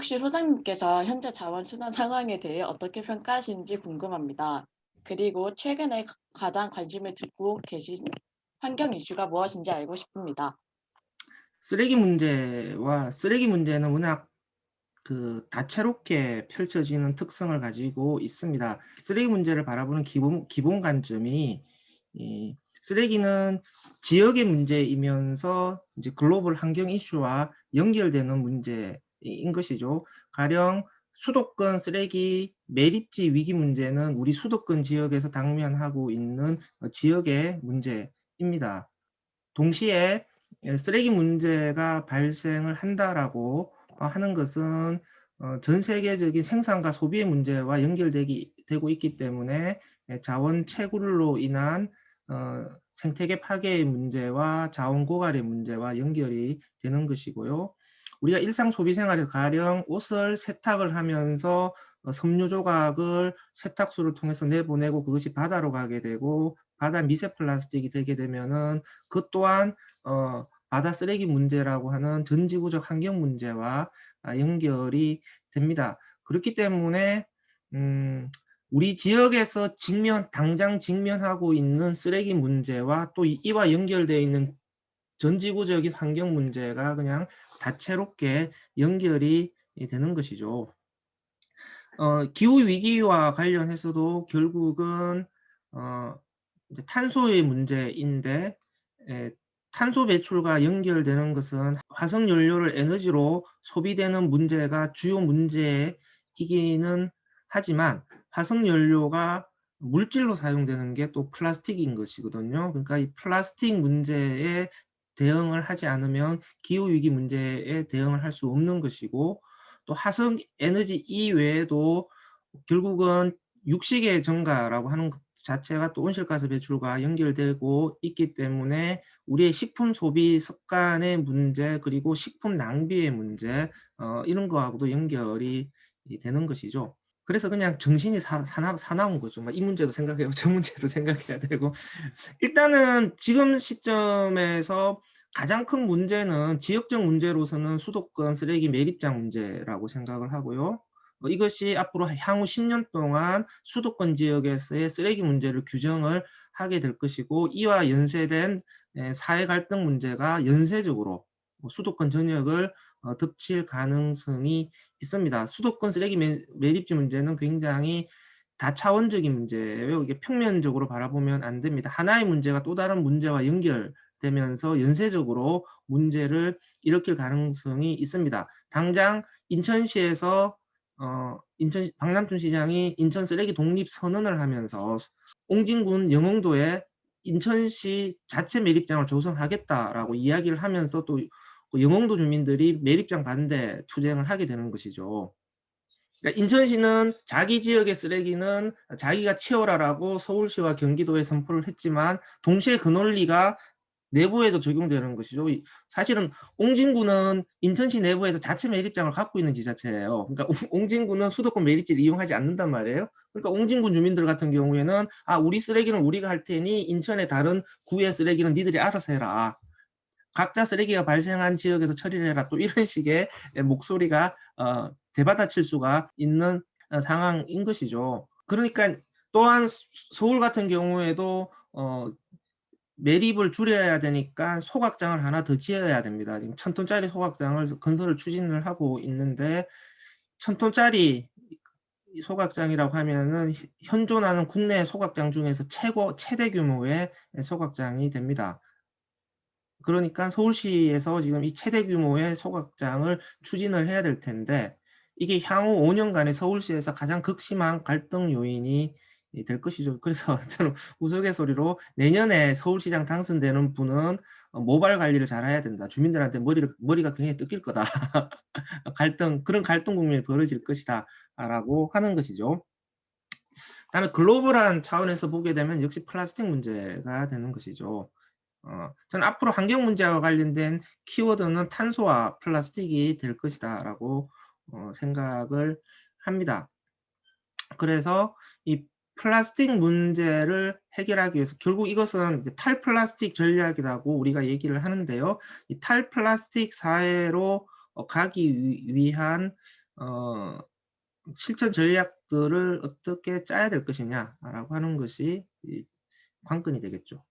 혹시 소장님께서 현재 자원순환 상황에 대해 어떻게 평가하시는지 궁금합니다. 그리고 최근에 가장 관심을 두고 계신 환경 이슈가 무엇인지 알고 싶습니다. 쓰레기 문제는 워낙 다채롭게 펼쳐지는 특성을 가지고 있습니다. 쓰레기 문제를 바라보는 기본 관점이 이 쓰레기는 지역의 문제이면서 이제 글로벌 환경 이슈와 연결되는 문제인 것이죠. 가령 수도권 쓰레기 매립지 위기 문제는 우리 수도권 지역에서 당면하고 있는 지역의 문제입니다. 동시에 쓰레기 문제가 발생을 한다라고 하는 것은 전 세계적인 생산과 소비의 문제와 되고 있기 때문에 자원 채굴로 인한 생태계 파괴의 문제와 자원 고갈의 문제와 연결이 되는 것이고요. 우리가 일상 소비 생활에서 가령 옷을 세탁을 하면서 섬유 조각을 세탁소를 통해서 내보내고 그것이 바다로 가게 되고 바다 미세 플라스틱이 되게 되면은 그것 또한 바다 쓰레기 문제라고 하는 전지구적 환경 문제와 연결이 됩니다. 그렇기 때문에 우리 지역에서 당장 직면하고 있는 쓰레기 문제와 또 이와 연결되어 있는 전지구적인 환경 문제가 그냥 다채롭게 연결이 되는 것이죠. 기후 위기와 관련해서도 결국은 어 이제 탄소의 문제인데, 예, 탄소 배출과 연결되는 것은 화석 연료를 에너지로 소비되는 문제가 주요 문제이기는 하지만 화석 연료가 물질로 사용되는 게 또 플라스틱인 것이거든요. 그러니까 이 플라스틱 문제에 대응을 하지 않으면 기후 위기 문제에 대응을 할 수 없는 것이고, 또 화석 에너지 이외에도 결국은 육식의 증가라고 하는 것 자체가 또 온실가스 배출과 연결되고 있기 때문에 우리의 식품 소비 습관의 문제, 그리고 식품 낭비의 문제, 이런 거하고도 연결이 되는 것이죠. 그래서 그냥 정신이 사나운 거죠. 막 이 문제도 생각해야 저 문제도 생각해야 되고. 일단은 지금 시점에서 가장 큰 문제는 지역적 문제로서는 수도권 쓰레기 매립장 문제라고 생각을 하고요. 이것이 앞으로 향후 10년 동안 수도권 지역에서의 쓰레기 문제를 규정을 하게 될 것이고, 이와 연쇄된 사회 갈등 문제가 연쇄적으로 수도권 전역을 덮칠 가능성이 있습니다. 수도권 쓰레기 매립지 문제는 굉장히 다차원적인 문제예요. 이게 평면적으로 바라보면 안 됩니다. 하나의 문제가 또 다른 문제와 연결되면서 연쇄적으로 문제를 일으킬 가능성이 있습니다. 당장 인천시에서 박남춘 시장이 인천 쓰레기 독립 선언을 하면서 옹진군 영흥도에 인천시 자체 매립장을 조성하겠다라고 이야기를 하면서 또 그 영흥도 주민들이 매립장 반대 투쟁을 하게 되는 것이죠. 그러니까 인천시는 자기 지역의 쓰레기는 자기가 치워라라고 서울시와 경기도에 선포를 했지만, 동시에 그 논리가 내부에도 적용되는 것이죠. 사실은 옹진구는 인천시 내부에서 자체 매립장을 갖고 있는 지자체예요. 그러니까 옹진구는 수도권 매립지를 이용하지 않는단 말이에요. 그러니까 옹진군 주민들 같은 경우에는 우리 쓰레기는 우리가 할 테니 인천의 다른 구의 쓰레기는 니들이 알아서 해라. 각자 쓰레기가 발생한 지역에서 처리를 해라. 또 이런 식의 목소리가 대받아칠 수가 있는 상황인 것이죠. 그러니까 또한 서울 같은 경우에도 매립을 줄여야 되니까 소각장을 하나 더 지어야 됩니다. 지금 1,000톤짜리 소각장을 건설을 추진을 하고 있는데, 1,000톤짜리 소각장이라고 하면은 현존하는 국내 소각장 중에서 최대 규모의 소각장이 됩니다. 그러니까 서울시에서 지금 이 최대 규모의 소각장을 추진을 해야 될 텐데, 이게 향후 5 년간의 서울시에서 가장 극심한 갈등 요인이 될 것이죠. 그래서 저는 우스갯소리로 "내년에 서울시장 당선되는 분은 모발 관리를 잘해야 된다. 주민들한테 머리가 굉장히 뜯길 거다. 그런 갈등 국면이 벌어질 것이다."라고 하는 것이죠. 그다음에 글로벌한 차원에서 보게 되면 역시 플라스틱 문제가 되는 것이죠. 저는 앞으로 환경 문제와 관련된 키워드는 탄소와 플라스틱이 될 것이다라고 생각을 합니다. 그래서 이 플라스틱 문제를 해결하기 위해서 결국 이것은 이제 탈플라스틱 전략이라고 우리가 얘기를 하는데요. 이 탈플라스틱 사회로 가기 위한 어, 실천 전략들을 어떻게 짜야 될 것이냐라고 하는 것이 이 관건이 되겠죠.